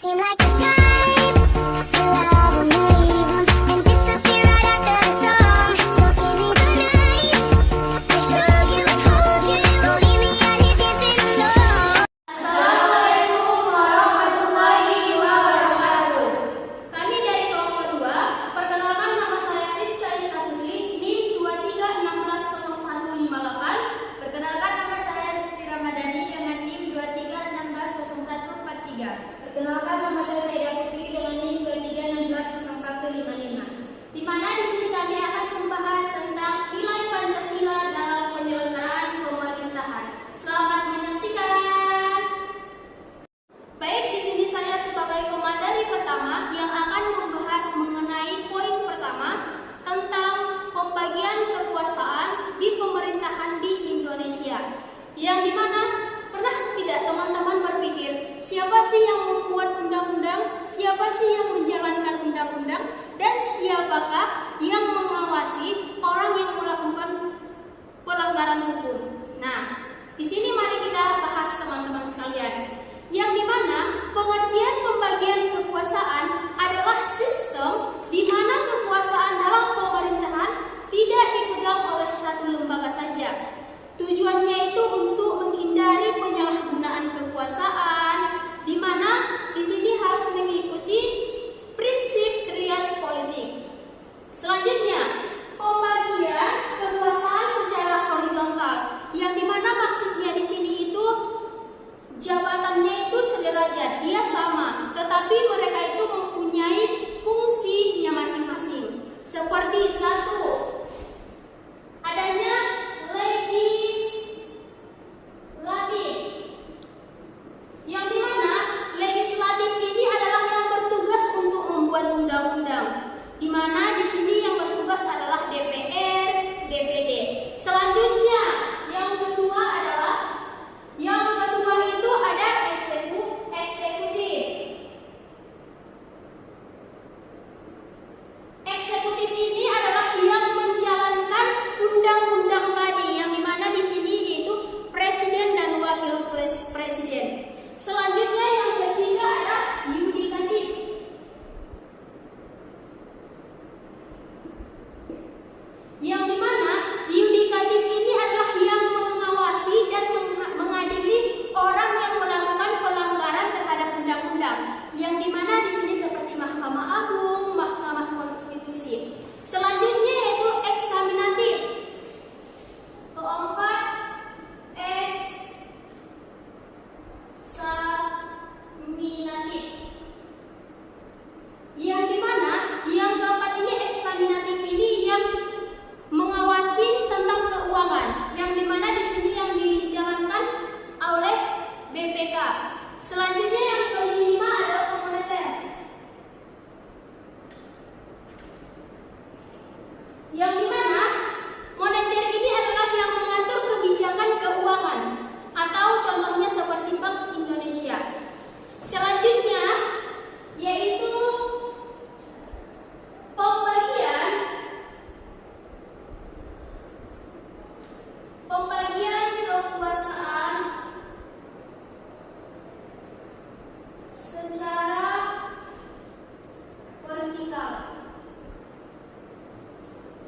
seem like the type to love and leave and disappear right after the song. So give me the night to show you and hold you. Don't leave me out here dancing alone. Assalamualaikum warahmatullahi wabarakatuh. Kami dari kelompok 2, perkenalkan nama saya Rizka Isra Putri, NIM 23160158. Perkenalkan nama saya Rizky Ramadhani dengan NIM 23160143. Perkenalkan nama saya Saidah Putri dengan NIM 23160155. Di mana di sini kami akan membahas tentang nilai Pancasila dalam penyelenggaraan pemerintahan. Selamat menyaksikan. Baik, di sini saya sebagai pemateri pertama yang akan membahas mengenai poin pertama tentang pembagian kekuasaan di pemerintahan di Indonesia. Yang dimana pernah tidak teman-teman berpikir siapa sih yang membuat undang-undang, siapa sih yang menjalankan undang-undang, dan siapakah yang mengawasi orang yang melakukan pelanggaran hukum. Nah, di sini mari kita bahas teman-teman sekalian. Yang dimana pengertian pembagian kekuasaan adalah sistem di mana kekuasaan dalam pemerintahan tidak dipegang oleh satu lembaga saja. Tujuannya itu untuk menghindari penyalahgunaan kekuasaan, di mana di sini harus mengikuti prinsip trias politik. Selanjutnya, pembagian kekuasaan secara horizontal, yang dimana maksudnya di sini itu jabatannya itu sederajat, dia sama, tetapi mereka itu mempunyai fungsinya masing-masing. Seperti satu, adanya legislatif, yang dimana legislatif ini adalah yang bertugas untuk membuat undang-undang, di mana di sini yang bertugas adalah DPR, DPD. Selanjutnya, yang kedua itu ada eksekutif. Eksekutif ini adalah yang menjalankan undang-undang tadi, yang dimana di sini yaitu presiden dan wakil presiden. Selanjutnya yang ketiga ada yudikatif. Yang dimana yudikatif ini adalah yang mengawasi dan mengadili orang yang melakukan pelanggaran terhadap undang-undang. Yang dimana di sini seperti Mahkamah Agung, Mahkamah Konstitusi. Selanjutnya yaitu eksaminatif. Keempat, eksaminatif. Yang dimana yang keempat ini eksaminatif ini yang mengawasi tentang keuangan, yang dimana di sini yang dijalankan oleh BPK. Selanjutnya yang kelima adalah moneter, yang dimana moneter ini adalah yang mengatur kebijakan keuangan, atau contohnya seperti Bank Indonesia. Selanjutnya yaitu pembagian kekuasaan secara vertikal,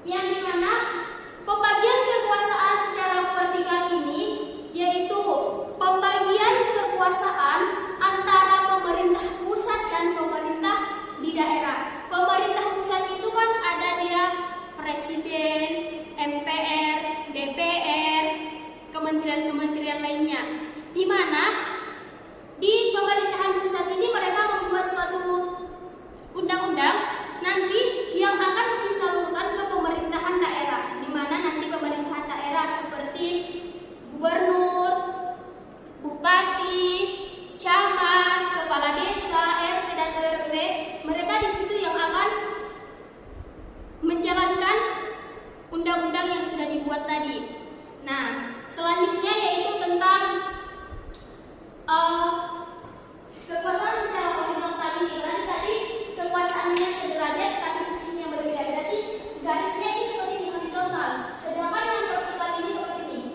yang dimana pembagian kekuasaan secara vertikal ini yaitu pembagian kekuasaan antara pemerintah pusat dan pemerintah di daerah. Pemerintah pusat itu kan ada dia presiden, MPR, DPR, kementerian-kementerian lainnya, di mana di pemerintahan pusat ini mereka membuat suatu undang-undang nanti yang akan disalurkan ke pemerintahan daerah, di mana nanti pemerintahan daerah seperti gubernur, bupati, camat, kepala desa, RT dan RW, mereka di situ yang akan menjalankan undang-undang yang sudah dibuat tadi. Nah, selanjutnya yaitu tentang kekuasaan secara horizontal ini. Tadi kekuasaannya sederajat tapi fungsinya berbeda. Berarti garisnya ini seperti ini horizontal. Sedangkan yang vertikal ini seperti ini.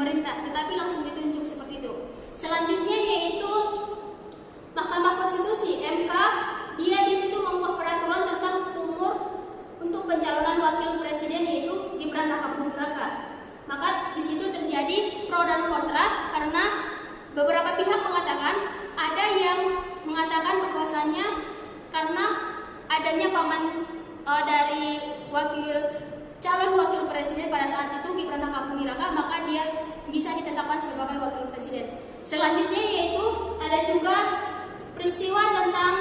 pemerintah, tetapi langsung ditunjuk seperti itu. Selanjutnya yaitu Mahkamah Konstitusi (MK). Dia di situ membuat peraturan tentang umur untuk pencalonan wakil presiden, yaitu Gibran Rakabuming Raka. Maka di situ terjadi pro dan kontra karena beberapa pihak mengatakan, ada yang mengatakan bahwasannya karena adanya paman dari calon wakil presiden pada saat itu Gibran Rakabuming Raka, maka dia bisa ditetapkan sebagai wakil presiden. Selanjutnya yaitu ada juga peristiwa tentang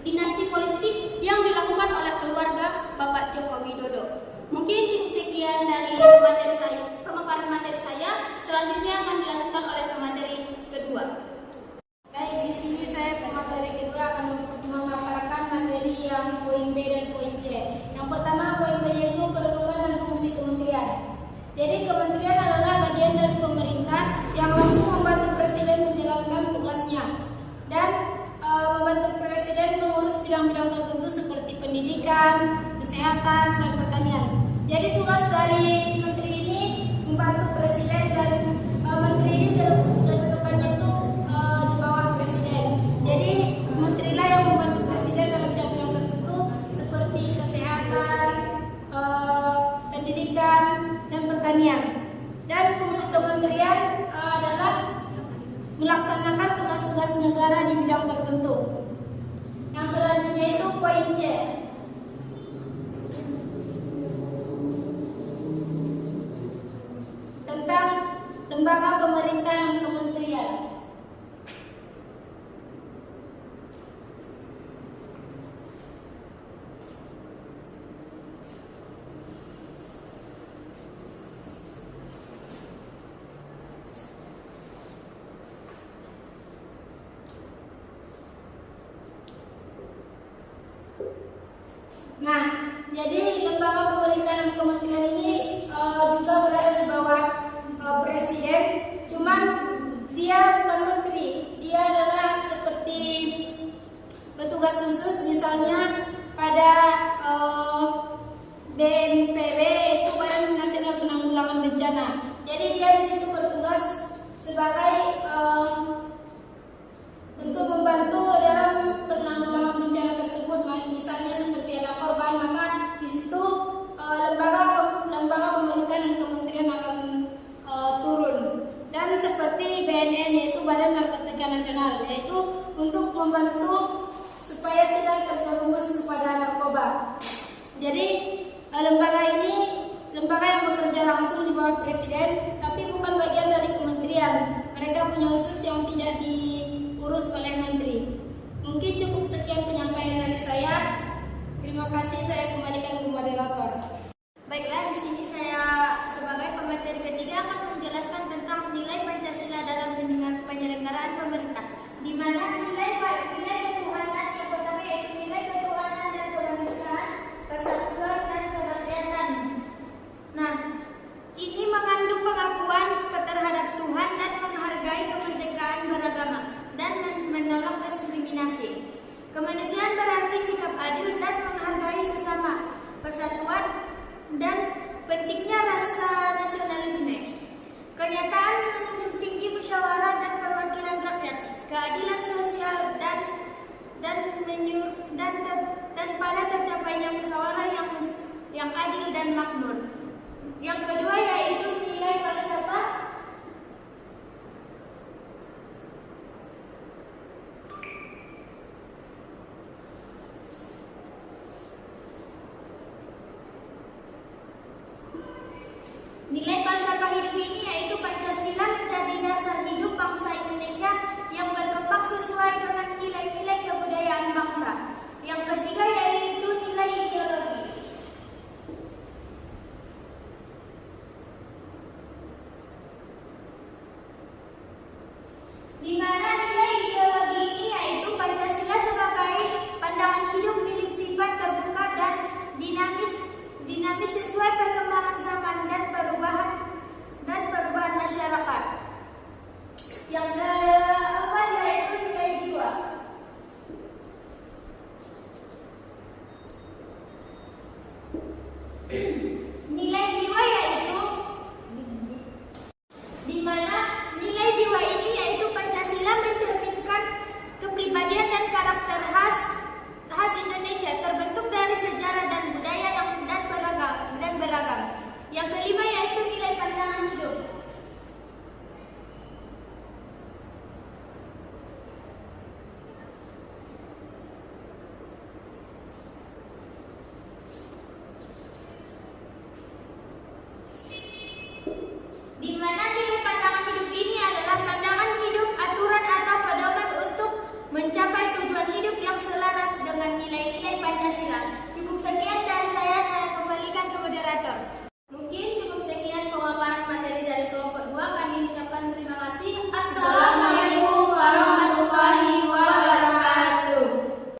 dinasti politik yang dilakukan oleh keluarga Bapak Joko Widodo. Mungkin cukup sekian dari pemaparan materi saya. Selanjutnya akan dilanjutkan oleh pemateri kedua. Baik, di sini saya pemateri kedua akan memaparkan materi yang poin B dan poin C. Yang pertama, poin B yaitu kedudukan dan fungsi kementerian. Jadi kementerian adalah bagian dari pemerintah yang langsung membantu presiden menjalankan tugasnya dan membantu presiden mengurus bidang-bidang tertentu seperti pendidikan, kesehatan, dan pertanian. Jadi tugas dari menteri ini membantu presiden dan menteri ini kedudukannya itu di bawah presiden. Jadi menteri lah yang membantu presiden dalam bidang-bidang tertentu seperti kesehatan, pendidikan, dan pertanian. Dan fungsi kementerian adalah melaksanakan tugas-tugas negara di bidang tertentu. Yang selanjutnya itu poin C. Tentang lembaga pemerintahan kementerian. Nah, jadi lembaga pemerintahan kementerian ini juga berada di bawah presiden, cuman dia bukan menteri, dia adalah seperti petugas khusus, misalnya pada BNPB itu Badan Nasional Penanggulangan Bencana. Jadi dia di situ bertugas sebagai untuk membantu dalam penanggulangan bencana tersebut, misalnya seperti ada korban, maka di situ lembaga pemerintahan dan kementerian akan turun. Dan seperti BNN yaitu Badan Narkotika Nasional, yaitu untuk membantu supaya tidak terjerumus kepada narkoba. Jadi lembaga ini lembaga yang bekerja langsung di bawah presiden, tapi bukan bagian dari kementerian. Mereka punya khusus yang tidak diurus oleh menteri. Mungkin cukup sekian penyampaian dari saya. Terima kasih, saya kembalikan ke moderator. Baiklah, di sini saya sebagai pemateri ketiga akan menjelaskan tentang nilai Pancasila dalam penyelenggaraan pemerintah. Di mana nilai ketuhanan yang pertama yaitu nilai ketuhanan dan kemanusiaan, persatuan dan kerakyatan. Nah, ini mengandung pengakuan terhadap Tuhan dan menghargai kemerdekaan beragama dan menolak diskriminasi. Kemanusiaan berarti sikap adil dan menghargai sesama, persatuan dan pentingnya rasa nasionalisme. Kenyataan menunjuk tinggi musyawarah dan perwakilan rakyat, keadilan sosial dan pada tercapainya musyawarah yang adil dan makmur. Yang kedua yaitu nilai falsafah hidup ini